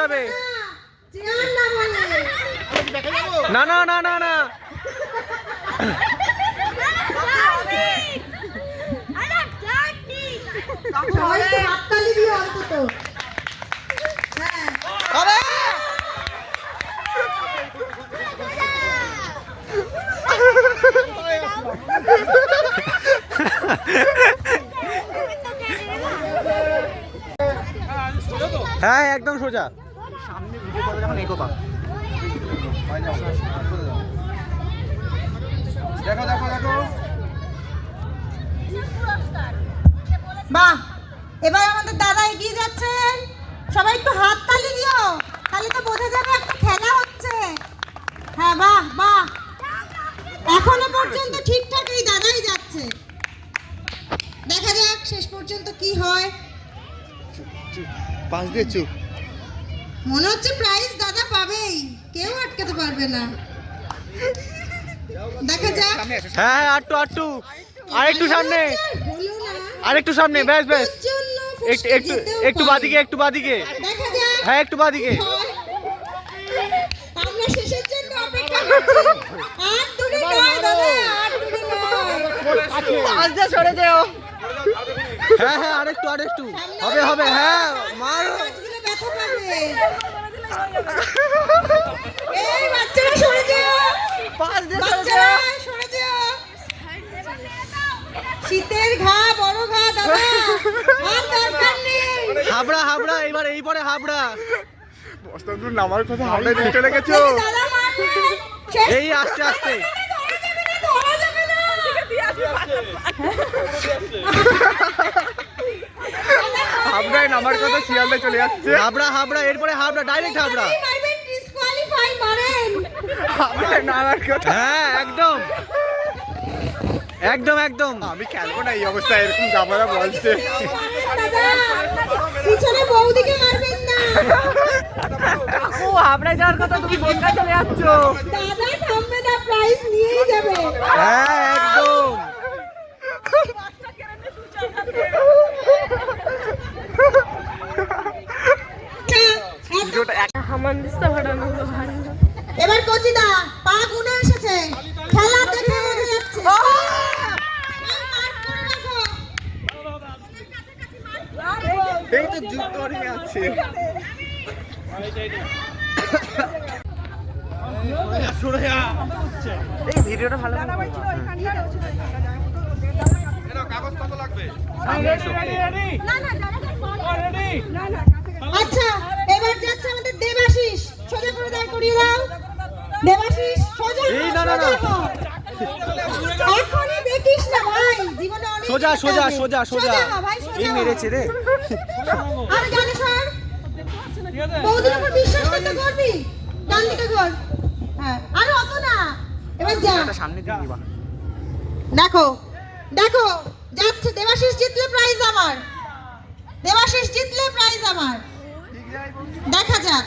যাবে। না না না না না হ্যাঁ একদম সোজা। সামনে ভিডিও করবে যখন এগোবা। দেখো দেখো দেখো। বাহ, এবার আমাদের দাদা এগিয়ে যাচ্ছেন। সবাই একটু হাত তালি দিও, তাহলে তো বোঝা যাবে একটা খেলা হচ্ছে। হ্যাঁ বাহ বাহ, এখনো পর্যন্ত ঠিকঠাক এই দাদাই যাচ্ছে। দেখা যাক শেষ পর্যন্ত কি হয়। পাঁচ দিয়ে চুপ। মনে হচ্ছে প্রাইজ দাদা পাবেই, কেউ আটকাতে পারবে না। দেখা যাক। হ্যাঁ হ্যাঁ আটটু আটটু, আরেকটু সামনে, আরেকটু সামনে, ব্যাস ব্যাস। একটু একটু বাদিকে, একটু বাদিকে। দেখা যাক। হ্যাঁ একটু বাদিকে। আমরা শেষের জন্য অপেক্ষা করছি। আর দূরে নয় দাদা, আর দূরে নয়। পাঁচ দিয়ে সরে যাও। হ্যাঁ হ্যাঁ আরেকটু আরেকটু, হবে হবে। হ্যাঁ মারো। ব্যথা পাবে। এই বাচ্চারা সরে যাও, পাঁচ দিয়ে বাচ্চারা সরে যাও। শীতের ঘা, বড় ঘা দাদা, আর দরকার নেই। হাবড়া হাবড়া, এবার এই পরে হাবড়া। বস্তা দূর নামার কথা হাবড়া নিয়ে চলে গেছো। দাদা মারবে। এই আস্তে আস্তে। হাবড়ায় নামার কথা শিয়ালদা চলে যাচ্ছে। হাবড়া হাবড়া, এরপরে হাবড়া, ডাইরেক্ট হাবড়া। হাবড়ায় নামার কথা। হ্যাঁ একদম একদম একদম। আমি খেলবো না এই অবস্থায়, এরকম জামারা বলছে। পিছনে বৌদিকে মারবেন না। ও হাবড়ায় যাওয়ার কথা, তুমি বনগা চলে যাচ্ছ। দাদা থামবে না, প্রাইজ নিয়েই যাবে। হ্যাঁ একদম। এবার কচিদা পা গুনে এসেছে, খেলা দেখে বোঝা যাচ্ছে। এই তো যুদ্ধ হয়ে আছে। এই ভিডিওটা ভালো করে কাগজ কত লাগবে? আচ্ছা এবার যাচ্ছে আমাদের দেবাশিস, সোজা করে দাঁড় করিয়ে দাও। দেবাশিস সোজা। এই না না না, এখনই দেখিস না ভাই, জীবনে অনেক সোজা সোজা সোজা সোজা। ভাই সোজা। এই মেরেছে রে। আর জানিস স্যার, বৌদির উপর বিশ্বাস করতে করবি, ডান দিকে কর। হ্যাঁ আর অত না, এবার যা। সামনে দিয়ে দিবা। দেখো দেখো যাচ্ছে, দেবাশিস জিতলে প্রাইজ আমার, দেবাশিস জিতলে প্রাইজ আমার। দেখা যাক।